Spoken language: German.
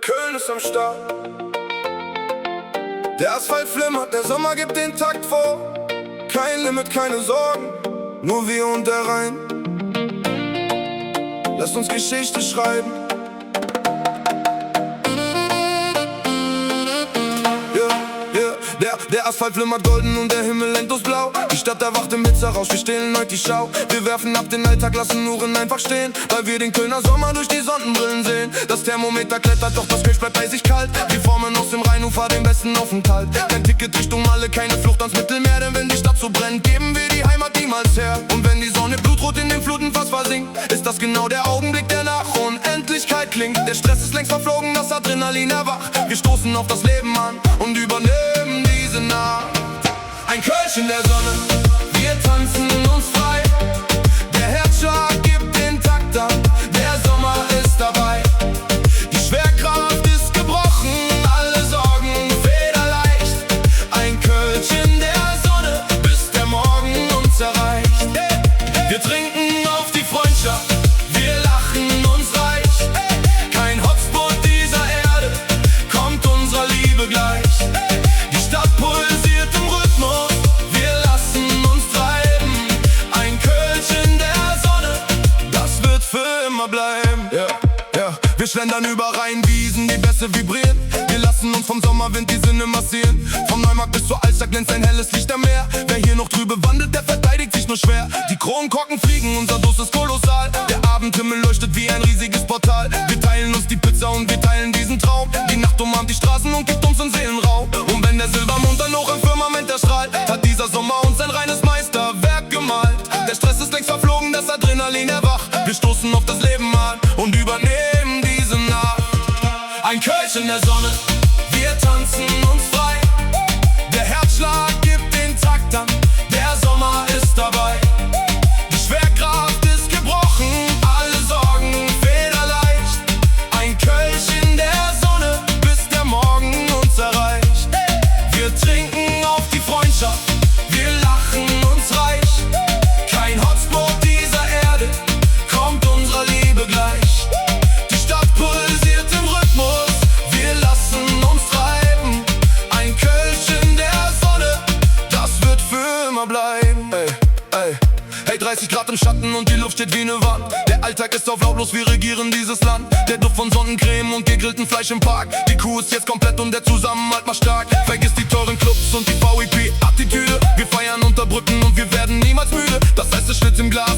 Köln ist am Start. Der Asphalt flimmert, der Sommer gibt den Takt vor. Kein Limit, keine Sorgen, nur wir und der Rhein. Lasst uns Geschichte schreiben. Der Asphalt flimmert golden und der Himmel endlos blau. Die Stadt erwacht im Hitzerausch, wir stehlen heute die Schau. Wir werfen ab den Alltag, lassen Uhren einfach stehen, weil wir den Kölner Sommer durch die Sonnenbrillen sehen. Das Thermometer klettert, doch das Kölsch bleibt eisig kalt. Wir formen aus dem Rheinufer den besten Aufenthalt. Kein Ticket Richtung Malle, keine Flucht ans Mittelmeer. Denn wenn die Stadt so brennt, geben wir die Heimat niemals her. Und wenn die Sonne blutrot in den Fluten fast versinkt, ist das genau der Augenblick, der nach Unendlichkeit klingt. Der Stress ist längst verflogen, das Adrenalin erwacht. Wir stoßen auf das Leben an und übernehmen diese Nacht. Ein Kölsch in der Sonne, wir tanzen uns frei. Der Herzschlag gibt den Takt an, der Sommer ist dabei. Die Schwerkraft ist gebrochen, alle Sorgen federleicht. Ein Kölsch in der Sonne, bis der Morgen uns erreicht. Wir trinken auf die Freundschaft, wir lachen uns reich. Kein Hotspot dieser Erde kommt unserer Liebe gleich. Die Stadt pulsiert im Rhythmus, wir lassen uns treiben. Ein Kölsch in der Sonne, das wird für immer bleiben. Wir schlendern über Rheinwiesen, die Bässe vibrieren. Wir lassen uns vom Sommerwind die Sinne massieren. Vom Neumarkt bis zur Altstadt glänzt ein helles Licht am Meer. Wer hier noch trübe wandelt, der verteidigt sich nur schwer. Die Kronkorken fliegen, unser Durst ist kolossal. Der Abendhimmel leuchtet wie ein riesiges Portal. Wir teilen uns die Pizza und wir teilen diesen Traum. Die Nacht umarmt die Straßen und gibt uns einen Seelenraum. Und wenn der Silbermond dann hoch im Firmament erstrahlt, hat dieser Sommer uns ein reines Meisterwerk gemalt. Der Stress ist längst verflogen, das Adrenalin erwacht. Wir stoßen auf das Leben an und übernehmen diese Nacht. Ein Kölsch in der Sonne, wir tanzen uns frei. Der Herzschlag gibt den Takt an, der Sommer ist dabei. Die Schwerkraft ist gebrochen, alle Sorgen federleicht. Ein Kölsch in der Sonne, bis der Morgen uns erreicht. Wir trinken auf die Freundschaft, wir lachen uns reich. Kein Hotspot dieser Erde kommt unserer Liebe gleich. Die Stadt pulsiert im Rhythmus, wir lassen uns treiben. Ein Kölsch in der Sonne, das wird für immer bleiben. Hey, 30 Grad im Schatten und die Luft steht wie ne Wand. Der Alltag ist auf lautlos, wir regieren dieses Land. Der Duft von Sonnencreme und gegrilltem Fleisch im Park. Die Kuh ist jetzt komplett und der Zusammenhalt macht stark. Vergiss die teuren Clubs und die VIP-Attitüde. Wir feiern unter Brücken und wir werden niemals müde. Das heißt, es Schlitz im Glas